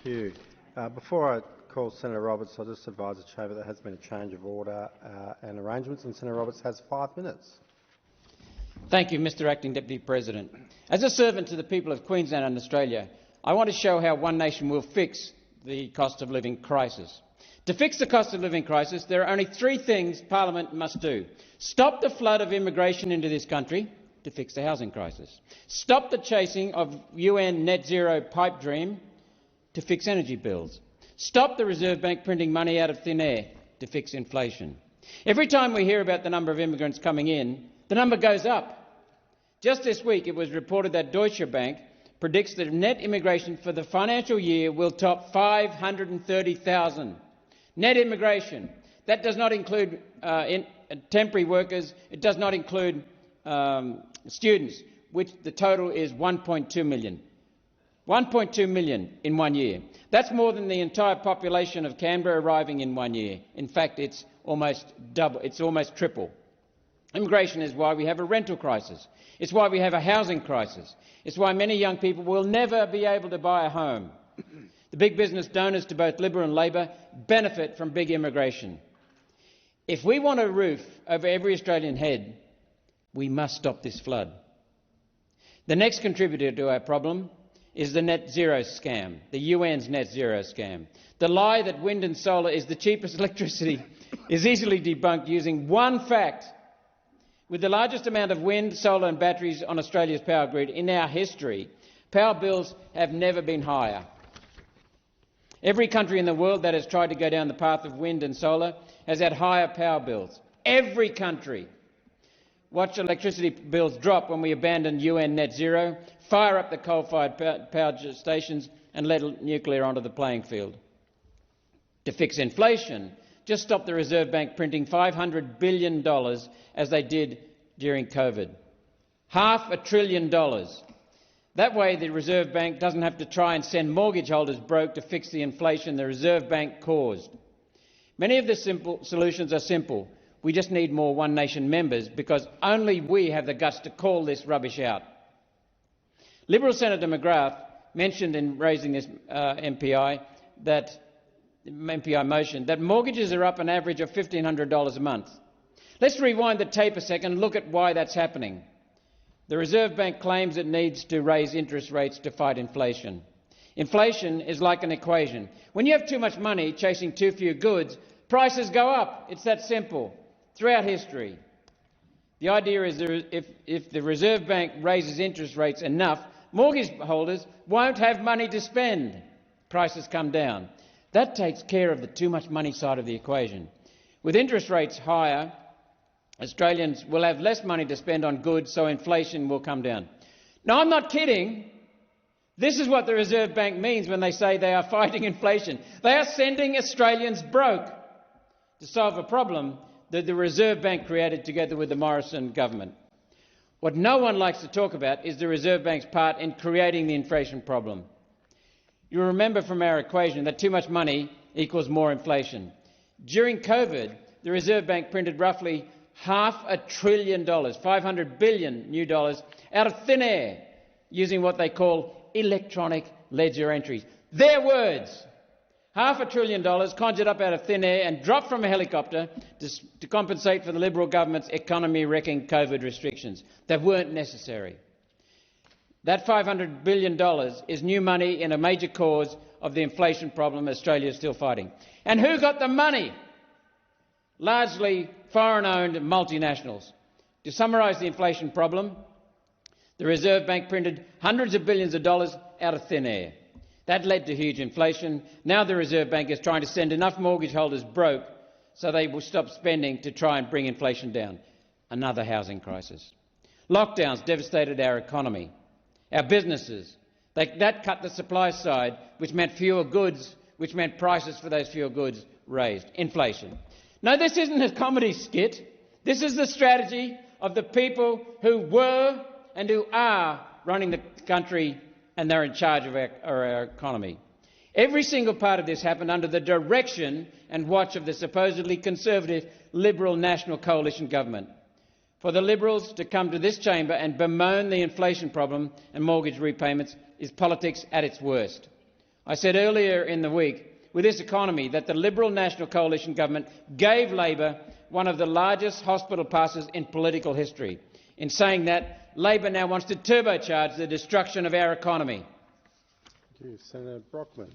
Thank you. Before I call Senator Roberts, I'll just advise the Chamber there has been a change of order and arrangements, and Senator Roberts has 5 minutes. Thank you, Mr Acting Deputy President. As a servant to the people of Queensland and Australia, I want to show how One Nation will fix the cost of living crisis. To fix the cost of living crisis, there are only 3 things Parliament must do. Stop the flood of immigration into this country to fix the housing crisis. Stop the chasing of UN net zero pipe dream to fix energy bills. Stop the Reserve Bank printing money out of thin air to fix inflation. Every time we hear about the number of immigrants coming in, the number goes up. Just this week it was reported that Deutsche Bank predicts that net immigration for the financial year will top 530,000. Net immigration. That does not include temporary workers. It does not include students, which the total is 1.2 million. 1.2 million in 1 year. That's more than the entire population of Canberra arriving in 1 year. In fact, it's almost double. It's almost triple. Immigration is why we have a rental crisis. It's why we have a housing crisis. It's why many young people will never be able to buy a home. The big business donors to both Liberal and Labor benefit from big immigration. If we want a roof over every Australian head, we must stop this flood. The next contributor to our problem is the net zero scam, the UN's net zero scam. The lie that wind and solar is the cheapest electricity is easily debunked using one fact. With the largest amount of wind, solar and batteries on Australia's power grid in our history, power bills have never been higher. Every country in the world that has tried to go down the path of wind and solar has had higher power bills. Every country. Watch electricity bills drop when we abandon UN net zero, fire up the coal-fired power stations and let nuclear onto the playing field. To fix inflation, just stop the Reserve Bank printing $500 billion as they did during COVID. $500 billion. That way the Reserve Bank doesn't have to try and send mortgage holders broke to fix the inflation the Reserve Bank caused. Many of the solutions are simple. We just need more One Nation members because only we have the guts to call this rubbish out. Liberal Senator McGrath mentioned in raising this MPI motion that mortgages are up an average of $1,500 a month. Let's rewind the tape a second and look at why that's happening. The Reserve Bank claims it needs to raise interest rates to fight inflation. Inflation is like an equation. When you have too much money chasing too few goods, prices go up. It's that simple. Throughout history. The idea is if the Reserve Bank raises interest rates enough, mortgage holders won't have money to spend. Prices come down. That takes care of the too much money side of the equation. With interest rates higher, Australians will have less money to spend on goods, so inflation will come down. Now, I'm not kidding. This is what the Reserve Bank means when they say they are fighting inflation. They are sending Australians broke to solve a problem that the Reserve Bank created together with the Morrison government. What no one likes to talk about is the Reserve Bank's part in creating the inflation problem. You'll remember from our equation that too much money equals more inflation. During COVID, the Reserve Bank printed roughly $500 billion, $500 billion new dollars, out of thin air, using what they call electronic ledger entries. Their words. $500 billion conjured up out of thin air and dropped from a helicopter to compensate for the Liberal government's economy-wrecking COVID restrictions that weren't necessary. That $500 billion is new money in a major cause of the inflation problem Australia is still fighting. And who got the money? Largely foreign-owned multinationals. To summarise the inflation problem, the Reserve Bank printed hundreds of billions of dollars out of thin air. That led to huge inflation. Now the Reserve Bank is trying to send enough mortgage holders broke so they will stop spending to try and bring inflation down. Another housing crisis. Lockdowns devastated our economy, our businesses. That cut the supply side, which meant fewer goods, which meant prices for those fewer goods raised. Inflation. No, this isn't a comedy skit. This is the strategy of the people who were and who are running the country, and they're in charge of our economy. Every single part of this happened under the direction and watch of the supposedly conservative Liberal National Coalition government. For the Liberals to come to this chamber and bemoan the inflation problem and mortgage repayments is politics at its worst. I said earlier in the week, with this economy, that the Liberal National Coalition government gave Labor one of the largest hospital passes in political history. In saying that, Labor now wants to turbocharge the destruction of our economy. Thank you. Senator Brockman.